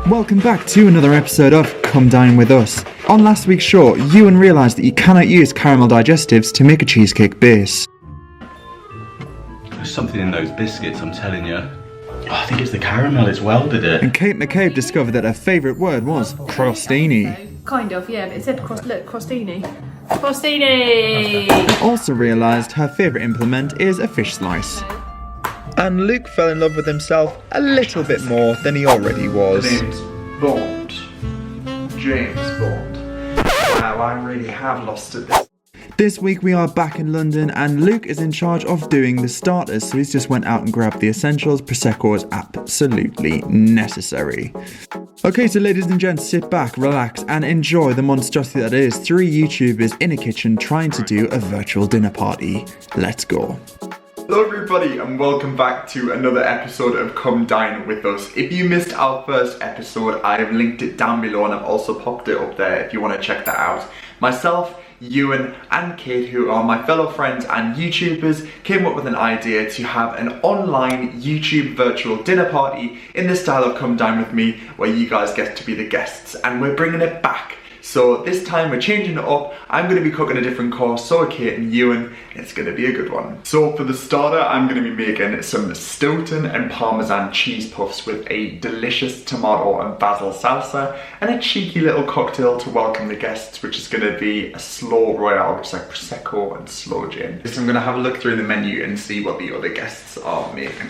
Welcome back to another episode of Come Dine With Us. On last week's show, Iwan realised that you cannot use caramel digestives to make a cheesecake base. There's something in those biscuits, I'm telling you. Oh, I think it's the caramel as well, did it? And Kate Mccabe discovered that her favourite word was crostini. Kind of, yeah, but it said crostini. Crostini! And also realised her favourite implement is a fish slice. And Luke fell in love with himself a little bit more than he already was. James Bond. James Bond. Wow, I really have lost it this. This week we are back in London and Luke is in charge of doing the starters, so he's just went out and grabbed the essentials. Prosecco is absolutely necessary. Okay, so ladies and gents, sit back, relax and enjoy the monstrosity that is 3 YouTubers in a kitchen trying to do a virtual dinner party. Let's go. Hello everybody and welcome back to another episode of Come Dine With Us. If you missed our first episode, I have linked it down below and I've also popped it up there if you want to check that out. Myself, Iwan and Kate, who are my fellow friends and YouTubers, came up with an idea to have an online YouTube virtual dinner party in the style of Come Dine With Me, where you guys get to be the guests, and we're bringing it back. So this time we're changing it up. I'm going to be cooking a different course, so are Kate and Iwan. It's going to be a good one. So for the starter, I'm going to be making some Stilton and parmesan cheese puffs with a delicious tomato and basil salsa and a cheeky little cocktail to welcome the guests, which is going to be a slow royale, which is like Prosecco and slow gin. So I'm going to have a look through the menu and see what the other guests are making.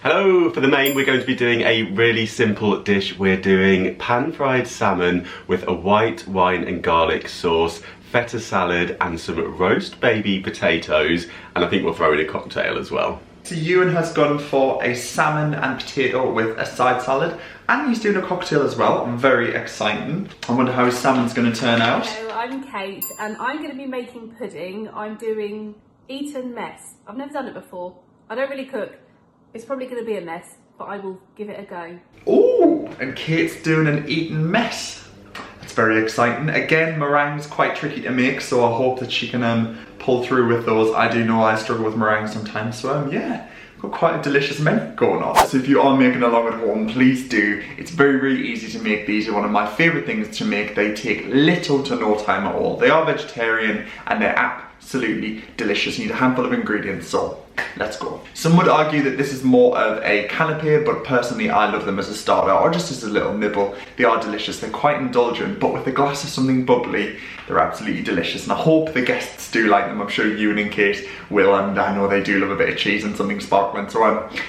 Hello! For the main, we're going to be doing a really simple dish. We're doing pan-fried salmon with a white wine and garlic sauce, feta salad and some roast baby potatoes, and I think we'll throw in a cocktail as well. So Iwan has gone for a salmon and potato with a side salad, and he's doing a cocktail as well. Very exciting. I wonder how his salmon's going to turn out. Hello, I'm Kate and I'm going to be making pudding. I'm doing Eton mess. I've never done it before. I don't really cook. It's probably going to be a mess, but I will give it a go. Ooh, and Kate's doing an Eton mess. That's very exciting. Again, meringue's quite tricky to make, so I hope that she can pull through with those. I do know I struggle with meringue sometimes, so yeah, got quite a delicious menu going on. So if you are making along at home, please do. It's very, very easy to make these. They're one of my favourite things to make. They take little to no time at all. They are vegetarian and they're absolutely delicious. You need a handful of ingredients, so let's go. Some would argue that this is more of a canapé, but personally I love them as a starter or just as a little nibble. They are delicious, they're quite indulgent, but with a glass of something bubbly, they're absolutely delicious. And I hope the guests do like them. I'm sure Iwan and Kate will, and I know they do love a bit of cheese and something sparkling, so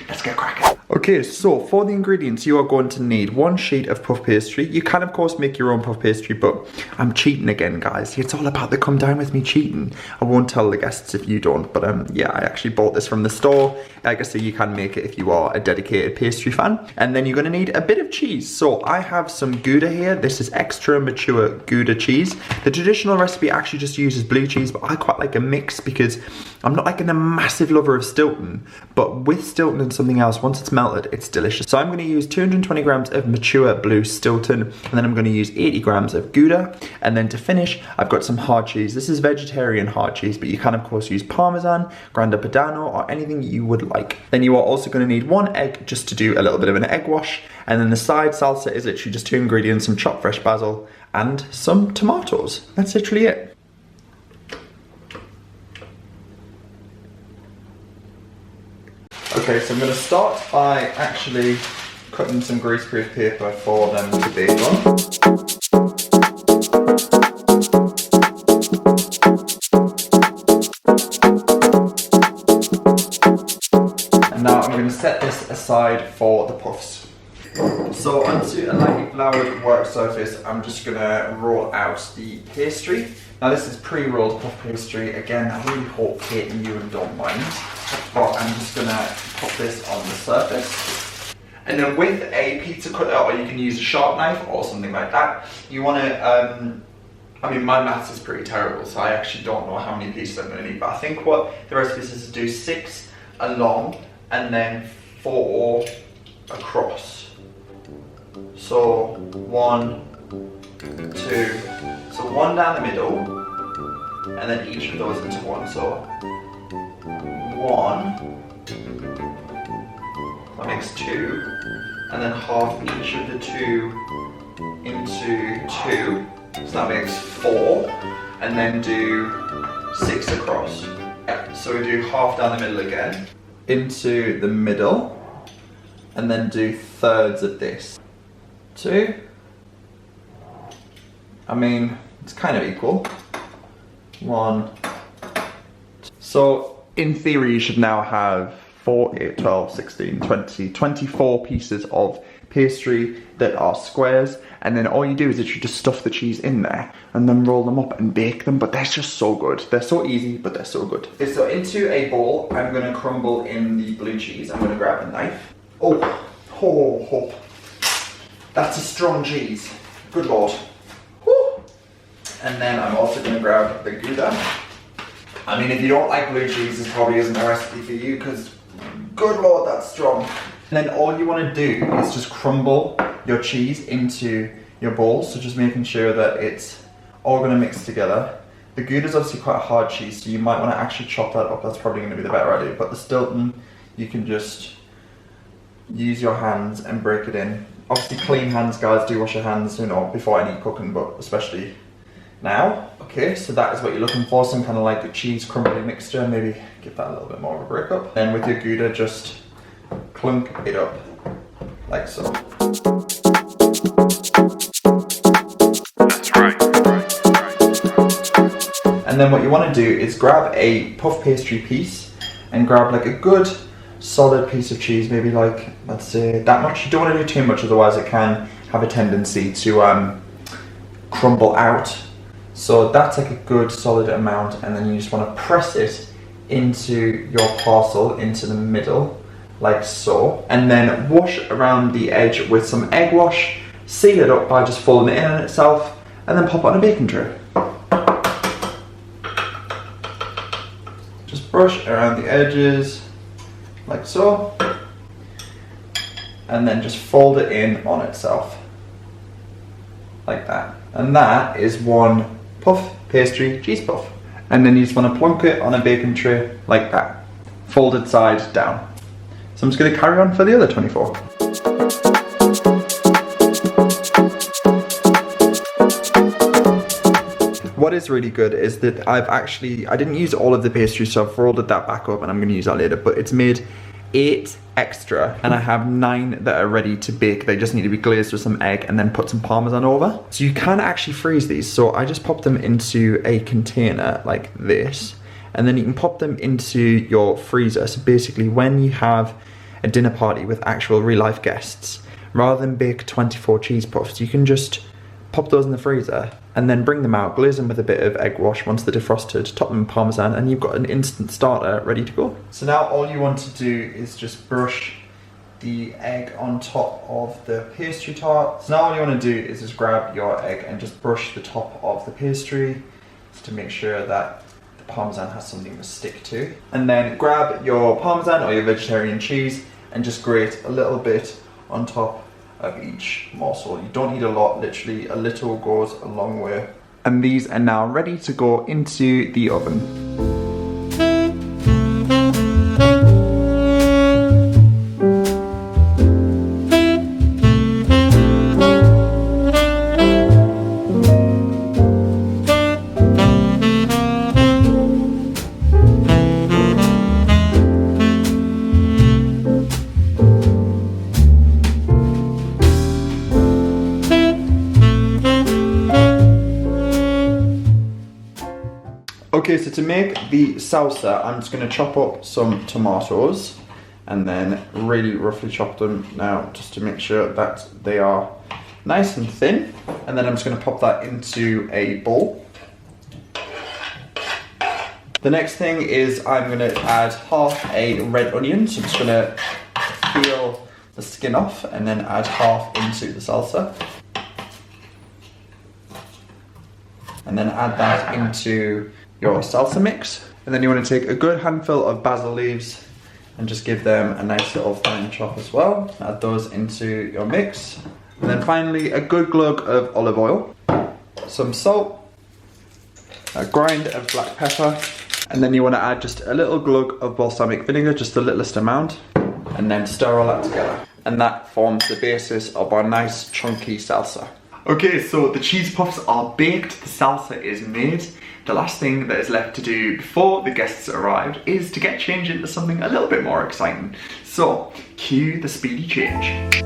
let's get cracking. Okay, so for the ingredients, you are going to need 1 sheet of puff pastry. You can of course make your own puff pastry, but I'm cheating again, guys. It's all about the Come Dine With Me cheating. I won't tell the guests if you don't, but yeah, I actually bought this from the store. Like I say, you can make it if you are a dedicated pastry fan. And then you're going to need a bit of cheese. So I have some gouda here. This is extra mature gouda cheese. The traditional recipe actually just uses blue cheese, but I quite like a mix because I'm not like a massive lover of Stilton, but with Stilton and something else, once it's melted, it's delicious. So I'm going to use 220 grams of mature blue Stilton, and then I'm going to use 80 grams of gouda. And then to finish, I've got some hard cheese. This is vegetarian hard cheese, but you can of course use parmesan, grana padano, or anything you would like. Then you are also going to need 1 egg just to do a little bit of an egg wash. And then the side salsa is literally just 2 ingredients, some chopped fresh basil and some tomatoes. That's literally it. Okay, so I'm going to start by actually cutting some greaseproof paper for them to bake on. And now I'm going to set this aside for the puffs. So onto a lightly floured work surface, I'm just going to roll out the pastry. Now this is pre-rolled puff pastry. Again, I really hope Kate and Iwan don't mind. But I'm just going to put this on the surface. And then with a pizza cutter, or you can use a sharp knife or something like that, you want to, I mean my maths is pretty terrible, so I actually don't know how many pieces I'm going to need, but I think what the recipe is to do 6 along and then 4 across. So 1, 2, so 1 down the middle, and then each of those into 1. So 1, that makes 2, and then half each of the two into 2. So that makes 4, and then do 6 across. So we do half down the middle again, into the middle, and then do thirds of this. 2. I mean, it's kind of equal. 1. So in theory, you should now have 4, 8, 12, 16, 20, 24 pieces of pastry that are squares, and then all you do is that you just stuff the cheese in there and then roll them up and bake them, but they're just so good. They're so easy, but they're so good. Okay, so into a bowl, I'm gonna crumble in the blue cheese. I'm gonna grab a knife. Oh, that's a strong cheese. Good Lord. Woo. And then I'm also gonna grab the gouda. I mean, if you don't like blue cheese, this probably isn't a recipe for you, because good Lord, that's strong. And then all you want to do is just crumble your cheese into your bowl, so just making sure that it's all going to mix together. The Gouda is obviously quite a hard cheese, so you might want to actually chop that up. That's probably going to be the better idea. But the Stilton, you can just use your hands and break it in. Obviously clean hands, guys. Do wash your hands, you know, before any cooking, but especially now. Okay, so that is what you're looking for, some kind of like a cheese crumbly mixture. Maybe give that a little bit more of a break up. Then with your Gouda, just clunk it up like so. That's right. And then what you want to do is grab a puff pastry piece and grab like a good solid piece of cheese, maybe like, let's say that much. You don't want to do too much, otherwise it can have a tendency to crumble out. So that's like a good solid amount, and then you just want to press it into your parcel, into the middle, like so. And then wash around the edge with some egg wash, seal it up by just folding it in on itself, and then pop it on a baking tray. Just brush around the edges, like so. And then just fold it in on itself, like that. And that is one puff pastry cheese puff. And then you just want to plonk it on a baking tray like that, folded side down. So I'm just going to carry on for the other 24. What is really good is that I didn't use all of the pastry, so I've folded that back up and I'm going to use that later, but it's made 8 extra, and I have 9 that are ready to bake. They just need to be glazed with some egg and then put some parmesan over. So you can actually freeze these. So I just pop them into a container like this, and then you can pop them into your freezer. So basically when you have a dinner party with actual real life guests, rather than bake 24 cheese puffs, you can just pop those in the freezer and then bring them out, glaze them with a bit of egg wash once they're defrosted, top them in parmesan, and you've got an instant starter ready to go. So now all you want to do is just brush the egg on top of the pastry tart. So now all you want to do is just grab your egg and just brush the top of the pastry just to make sure that the parmesan has something to stick to. And then grab your parmesan or your vegetarian cheese and just grate a little bit on top of each morsel. You don't need a lot, literally a little goes a long way. And these are now ready to go into the oven. Okay, so to make the salsa, I'm just going to chop up some tomatoes and then really roughly chop them now just to make sure that they are nice and thin. And then I'm just going to pop that into a bowl. The next thing is I'm going to add half a red onion, so I'm just going to peel the skin off and then add half into the salsa. And then add that into your salsa mix. And then you want to take a good handful of basil leaves and just give them a nice little fine chop as well. Add those into your mix. And then finally a good glug of olive oil, some salt, a grind of black pepper, and then you want to add just a little glug of balsamic vinegar, just the littlest amount, and then stir all that together. and that forms the basis of our nice chunky salsa. Okay, so the cheese puffs are baked, the salsa is made. The last thing that is left to do before the guests arrive is to get changed into something a little bit more exciting. So, cue the speedy change.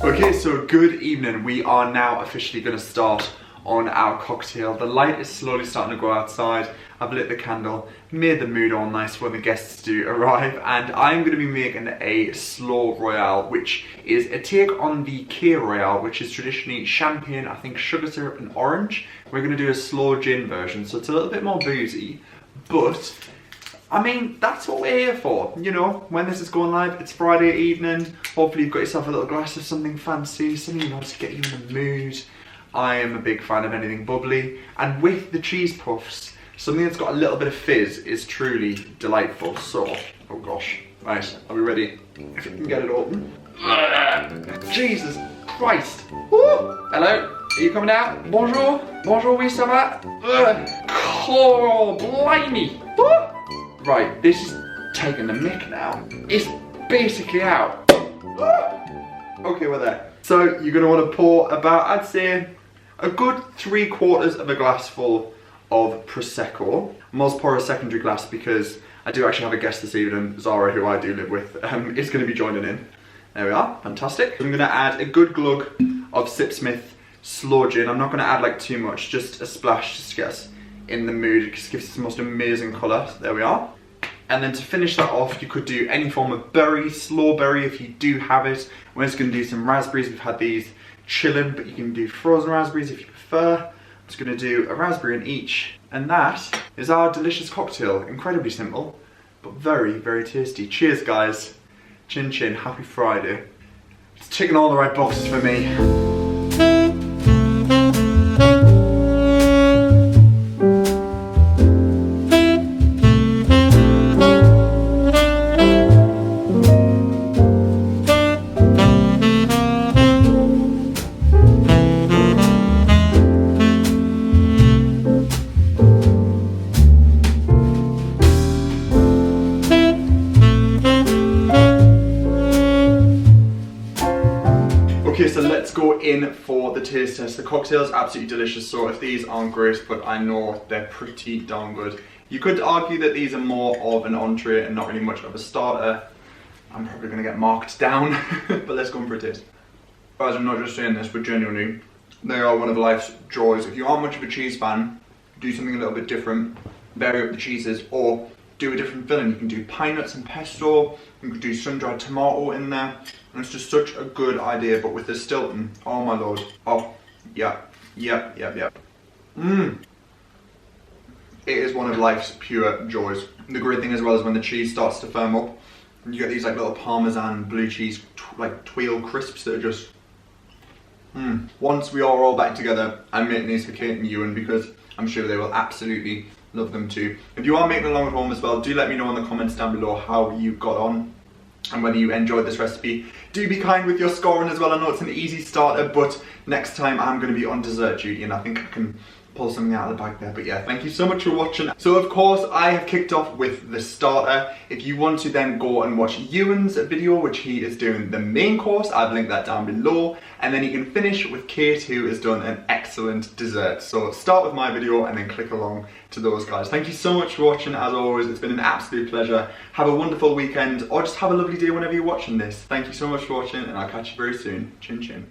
Okay, so good evening. We are now officially going to start on our cocktail. The light is slowly starting to go outside. I've lit the candle, made the mood all nice when the guests do arrive, and I'm going to be making a slow royale, which is a take on the K royale, which is traditionally champagne, I think sugar syrup and orange. We're going to do a slow gin version, so it's a little bit more boozy, but I mean, that's what we're here for, you know, when this is going live. It's Friday evening, hopefully you've got yourself a little glass of something fancy, something, you know, to get you in the mood. I am a big fan of anything bubbly, and with the cheese puffs, something that's got a little bit of fizz is truly delightful. So, oh gosh, right, are we ready? If you can get it open. Jesus Christ. Woo! Hello, are you coming out? Bonjour, bonjour, oui, ça va? Oh, blimey. Woo! Right, this is taking the mick now. It's basically out. Okay, we're there. So you're gonna wanna pour about, I'd say, a good 3/4 of a glass full of Prosecco. I must pour a secondary glass because I do actually have a guest this evening, Zara, who I do live with, is gonna be joining in. There we are, fantastic. I'm gonna add a good glug of Sipsmith Slow Gin. I'm not gonna add like too much, just a splash just to get us in the mood. It just gives us the most amazing colour. There we are. And then to finish that off, you could do any form of berry, slow berry if you do have it. We're just going to do some raspberries. We've had these chilling, but you can do frozen raspberries if you prefer. I'm just going to do a raspberry in each. And that is our delicious cocktail. Incredibly simple, but very, very tasty. Cheers, guys. Chin chin, happy Friday. It's ticking all the right boxes for me. Okay, so let's go in for the taste test. The cocktail is absolutely delicious, so if these aren't great, but I know they're pretty darn good. You could argue that these are more of an entree and not really much of a starter. I'm probably going to get marked down, but let's go in for a taste. Guys, I'm not just saying this, but genuinely, they are one of life's joys. If you aren't much of a cheese fan, do something a little bit different, vary up the cheeses, or do a different filling. You can do pine nuts and pesto, you can do sun-dried tomato in there, and it's just such a good idea. But with the Stilton, oh my lord, oh, yeah. It is one of life's pure joys. The great thing as well is when the cheese starts to firm up, and you get these like little parmesan blue cheese, like twirl crisps that are just, Once we are all back together, I'm making these for Kate and Iwan because I'm sure they will absolutely love them too. If you are making along at home as well, do let me know in the comments down below how you got on and whether you enjoyed this recipe. Do be kind with your scoring as well. I know it's an easy starter, but next time I'm going to be on dessert duty and I think I can pull something out of the bag there. But yeah, thank you so much for watching. So of course I have kicked off with the starter. If you want to then go and watch Iwan's video, which he is doing the main course, I've linked that down below, and then you can finish with Kate, who has done an excellent dessert. So start with my video and then click along to those guys. Thank you so much for watching. As always, it's been an absolute pleasure. Have a wonderful weekend, or just have a lovely day whenever you're watching this. Thank you so much for watching, and I'll catch you very soon. Chin chin.